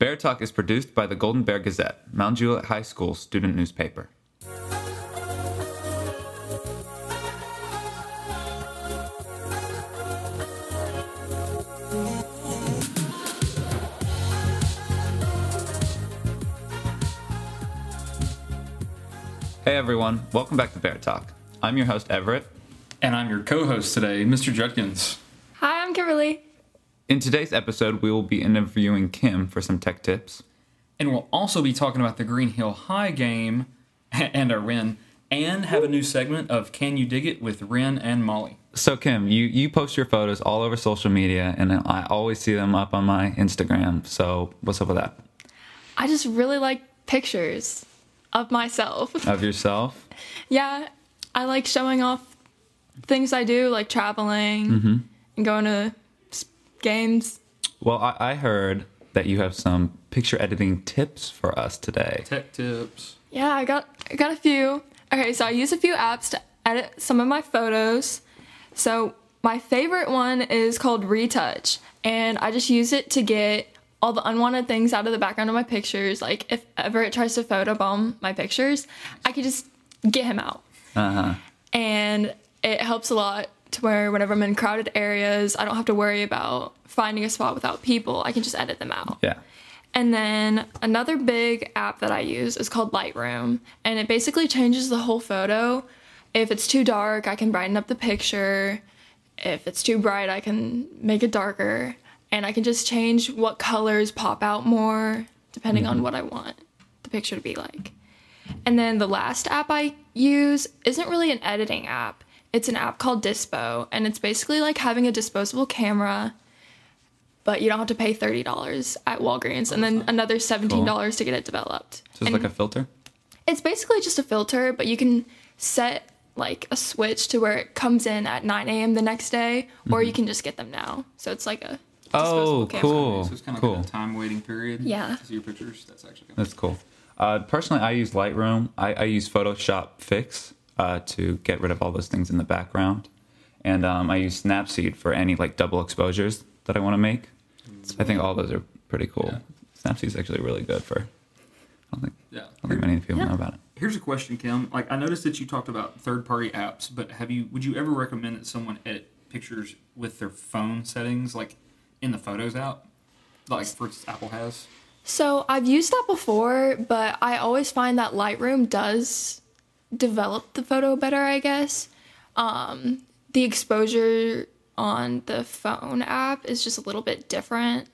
Bear Talk is produced by the Golden Bear Gazette, Mount Juliet High School student newspaper. Hey everyone, welcome back to Bear Talk. I'm your host Everett. And I'm your co-host today, Mr. Judkins. Hi, I'm Kimberly. In today's episode, we will be interviewing Kim for some tech tips. And we'll also be talking about the Green Hill High game and our Wren, and have a new segment of Can You Dig It with Wren and Molly. So Kim, you post your photos all over social media, and I always see them up on my Instagram. So what's up with that? I just really like pictures of myself. Of yourself? Yeah, I like showing off things I do, like traveling and going to games. Well, I heard that you have some picture editing tips for us today. Tech tips. Yeah, I got a few. Okay, so I use a few apps to edit some of my photos. So my favorite one is called Retouch, and I just use it to get all the unwanted things out of the background of my pictures. Like if Everett tries to photobomb my pictures, I could just get him out. And it helps a lot to where whenever I'm in crowded areas, I don't have to worry about finding a spot without people. I can just edit them out. Yeah. And then another big app that I use is called Lightroom, and it basically changes the whole photo. If it's too dark, I can brighten up the picture. If it's too bright, I can make it darker. And I can just change what colors pop out more depending on what I want the picture to be like. And then the last app I use isn't really an editing app. It's an app called Dispo, and it's basically like having a disposable camera, but you don't have to pay $30 at Walgreens, and then another $17 to get it developed. So it's like a filter? It's basically just a filter, but you can set like a switch to where it comes in at 9 a.m. the next day, or you can just get them now. So it's like a disposable camera. Cool. So it's kind of like a time waiting period. Yeah. To see your pictures. That's actually good. That's cool. Personally, I use Lightroom. I use Photoshop Fix to get rid of all those things in the background. And I use Snapseed for any like double exposures that I want to make. I think all those are pretty cool. Yeah. Snapseed is actually really good for... I don't think many people know about it. Here's a question, Kim. Like, I noticed that you talked about third-party apps, but would you ever recommend that someone edit pictures with their phone settings, like in the Photos app, like for instance Apple has? So I've used that before, but I always find that Lightroom does develop the photo better, I guess. The exposure on the phone app is just a little bit different.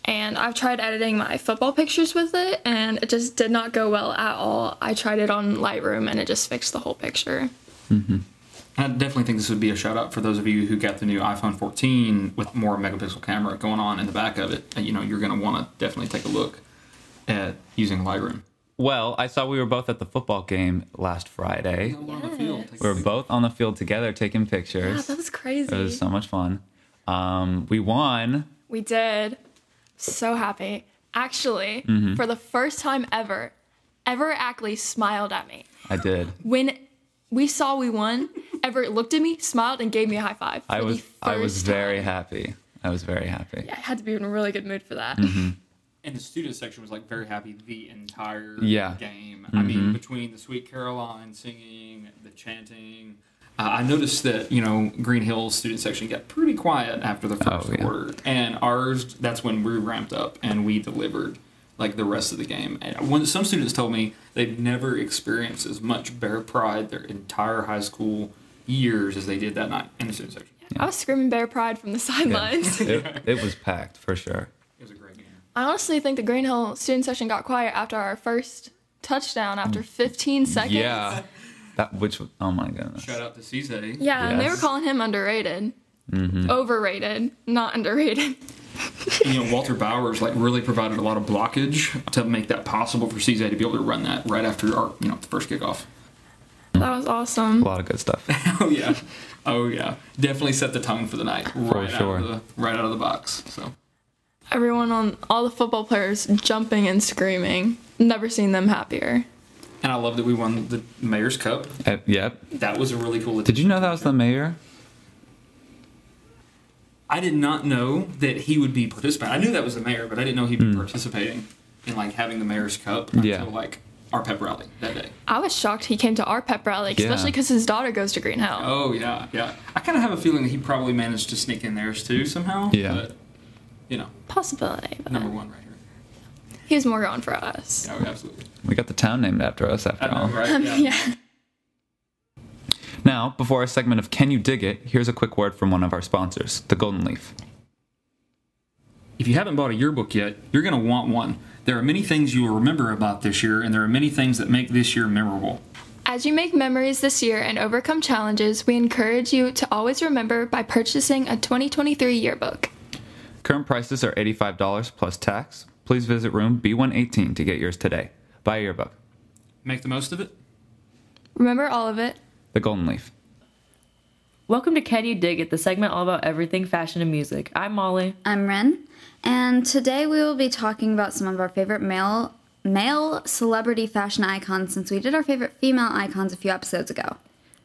And I've tried editing my football pictures with it, and it just did not go well at all. I tried it on Lightroom, and it just fixed the whole picture. I definitely think this would be a shout out for those of you who got the new iPhone 14 with more megapixel camera going on in the back of it. You know, you're going to want to definitely take a look at using Lightroom. Well, I saw we were both at the football game last Friday. On the field. We were both on the field together taking pictures. Yeah, that was crazy. It was so much fun. We won. We did. So happy. Actually, for the first time ever, Everett Ackley smiled at me. I did. When we saw we won, Everett looked at me, smiled, and gave me a high five. I was very happy. I was very happy. Yeah, I had to be in a really good mood for that. And the student section was like very happy the entire game. I mean, between the Sweet Caroline singing, the chanting. I noticed that, Green Hill's student section got pretty quiet after the first quarter. And ours, that's when we ramped up and we delivered like the rest of the game. And when some students told me they've never experienced as much bear pride their entire high school years as they did that night in the student section. I was screaming bear pride from the sidelines. It was packed, for sure. It was a great game. I honestly think the Green Hill student section got quiet after our first touchdown after 15 seconds. Yeah. Oh my goodness. Shout out to CZ. Yeah, and they were calling him underrated. Overrated, not underrated. Walter Bowers really provided a lot of blockage to make that possible for CZ to be able to run that right after our the first kickoff. That was awesome. A lot of good stuff. Oh yeah, definitely set the tone for the night right out of the box. So all the football players jumping and screaming. Never seen them happier. And I love that we won the Mayor's Cup. Yep. That was a really cool. Did you know that was the mayor? I did not know that he would be participating. I knew that was the mayor, but I didn't know he'd be participating in like having the mayor's cup until like our pep rally that day. I was shocked he came to our pep rally, especially because his daughter goes to Green Hill. Oh, yeah. I kind of have a feeling that he probably managed to sneak in theirs too somehow. Yeah. But, possibility. But number one right here. He was more going for us. Oh, absolutely. We got the town named after us, after all. Right? Yeah. Now, before our segment of Can You Dig It, here's a quick word from one of our sponsors, The Golden Leaf. If you haven't bought a yearbook yet, you're going to want one. There are many things you will remember about this year, and there are many things that make this year memorable. As you make memories this year and overcome challenges, we encourage you to always remember by purchasing a 2023 yearbook. Current prices are $85 plus tax. Please visit room B118 to get yours today. Buy a yearbook. Make the most of it. Remember all of it. The Golden Leaf. Welcome to Can You Dig It, the segment all about everything fashion and music. I'm Molly. I'm Wren, and today we will be talking about some of our favorite male celebrity fashion icons since we did our favorite female icons a few episodes ago.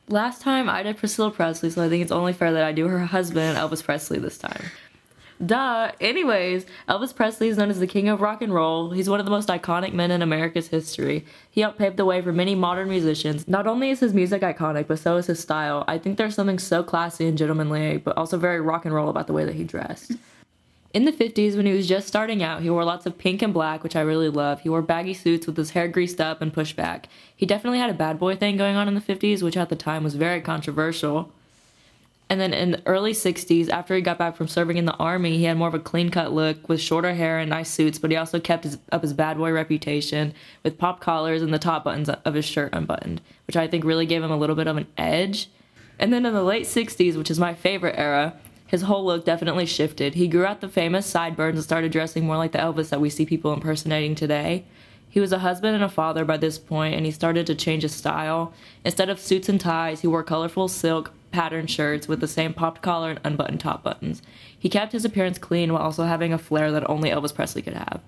Last time I did Priscilla Presley, so I think it's only fair that I do her husband, Elvis Presley, this time. Duh. Anyways, Elvis Presley is known as the king of rock and roll. He's one of the most iconic men in America's history. He helped pave the way for many modern musicians. Not only is his music iconic, but so is his style. I think there's something so classy and gentlemanly, but also very rock and roll about the way that he dressed. In the 50s, when he was just starting out, he wore lots of pink and black, which I really love. He wore baggy suits with his hair greased up and pushed back. He definitely had a bad boy thing going on in the 50s, which at the time was very controversial. And then in the early 60s, after he got back from serving in the army, he had more of a clean-cut look with shorter hair and nice suits, but he also kept up his bad boy reputation with pop collars and the top buttons of his shirt unbuttoned, which I think really gave him a little bit of an edge. And then in the late 60s, which is my favorite era, his whole look definitely shifted. He grew out the famous sideburns and started dressing more like the Elvis that we see people impersonating today. He was a husband and a father by this point, and he started to change his style. Instead of suits and ties, he wore colorful silk patterned shirts with the same popped collar and unbuttoned top buttons. He kept his appearance clean while also having a flair that only Elvis Presley could have.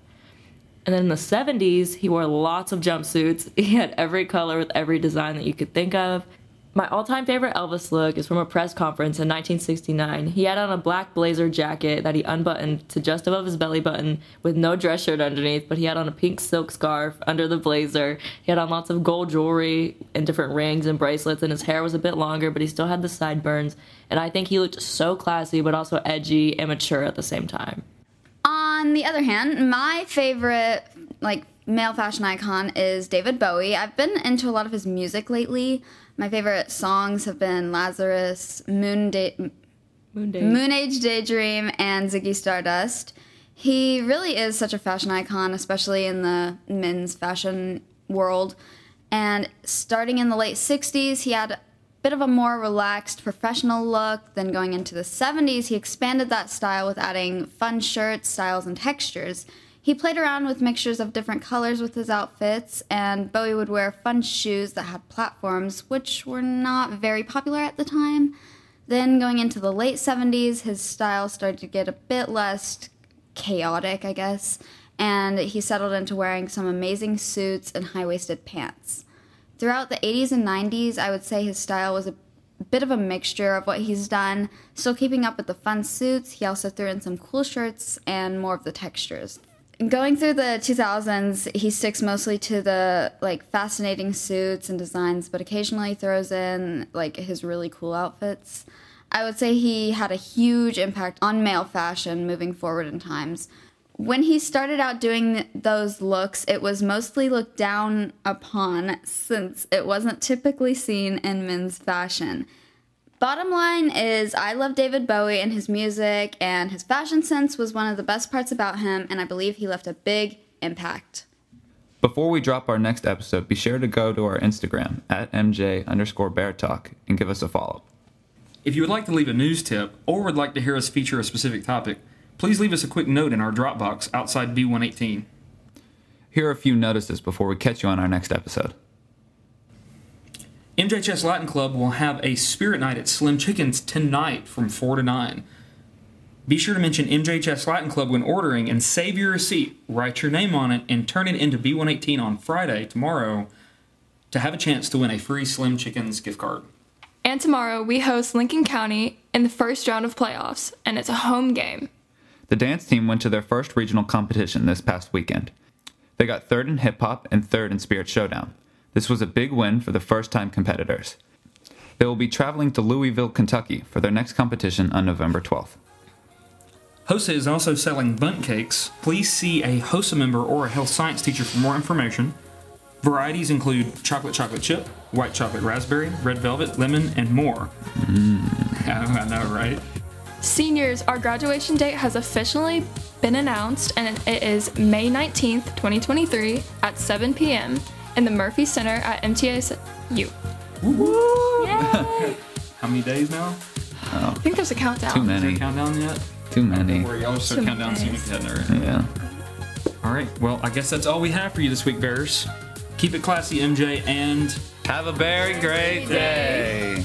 And then in the 70s, he wore lots of jumpsuits. He had every color with every design that you could think of. My all-time favorite Elvis look is from a press conference in 1969. He had on a black blazer jacket that he unbuttoned to just above his belly button with no dress shirt underneath, but he had on a pink silk scarf under the blazer. He had on lots of gold jewelry and different rings and bracelets, and his hair was a bit longer, but he still had the sideburns. And I think he looked so classy, but also edgy and mature at the same time. On the other hand, my favorite, male fashion icon is David Bowie. I've been into a lot of his music lately. My favorite songs have been Lazarus, Moon Age Daydream, and Ziggy Stardust. He really is such a fashion icon, especially in the men's fashion world. And starting in the late 60s, he had a bit of a more relaxed professional look. Then going into the 70s, he expanded that style with adding fun shirts, styles, and textures. He played around with mixtures of different colors with his outfits, and Bowie would wear fun shoes that had platforms, which were not very popular at the time. Then going into the late 70s, his style started to get a bit less chaotic, I guess, and he settled into wearing some amazing suits and high-waisted pants. Throughout the 80s and 90s, I would say his style was a bit of a mixture of what he's done. Still keeping up with the fun suits, he also threw in some cool shirts and more of the textures. Going through the 2000s, he sticks mostly to the fascinating suits and designs, but occasionally throws in his really cool outfits. I would say he had a huge impact on male fashion moving forward in times. When he started out doing those looks, it was mostly looked down upon since it wasn't typically seen in men's fashion. Bottom line is, I love David Bowie and his music, and his fashion sense was one of the best parts about him, and I believe he left a big impact. Before we drop our next episode, be sure to go to our Instagram, @MJ_BearTalk, and give us a follow. If you would like to leave a news tip, or would like to hear us feature a specific topic, please leave us a quick note in our Dropbox outside B118. Here are a few notices before we catch you on our next episode. MJHS Latin Club will have a spirit night at Slim Chickens tonight from 4 to 9. Be sure to mention MJHS Latin Club when ordering and save your receipt, write your name on it, and turn it into B118 on Friday, tomorrow, to have a chance to win a free Slim Chickens gift card. And tomorrow, we host Lincoln County in the first round of playoffs, and it's a home game. The dance team went to their first regional competition this past weekend. They got 3rd in hip hop and 3rd in Spirit Showdown. This was a big win for the first-time competitors. They will be traveling to Louisville, Kentucky for their next competition on November 12th. HOSA is also selling bundt cakes. Please see a HOSA member or a health science teacher for more information. Varieties include chocolate chip, white chocolate raspberry, red velvet, lemon, and more. I know, right? Seniors, our graduation date has officially been announced, and it is May 19th, 2023 at 7 p.m. in the Murphy Center at MTSU. Woo! Yay! How many days now? I think there's a countdown. Too Is there a many. countdown yet? Too many. Where y'all start Too countdown many. so you can Yeah. All right. Well, I guess that's all we have for you this week, Bears. Keep it classy, MJ, and Have a very great day.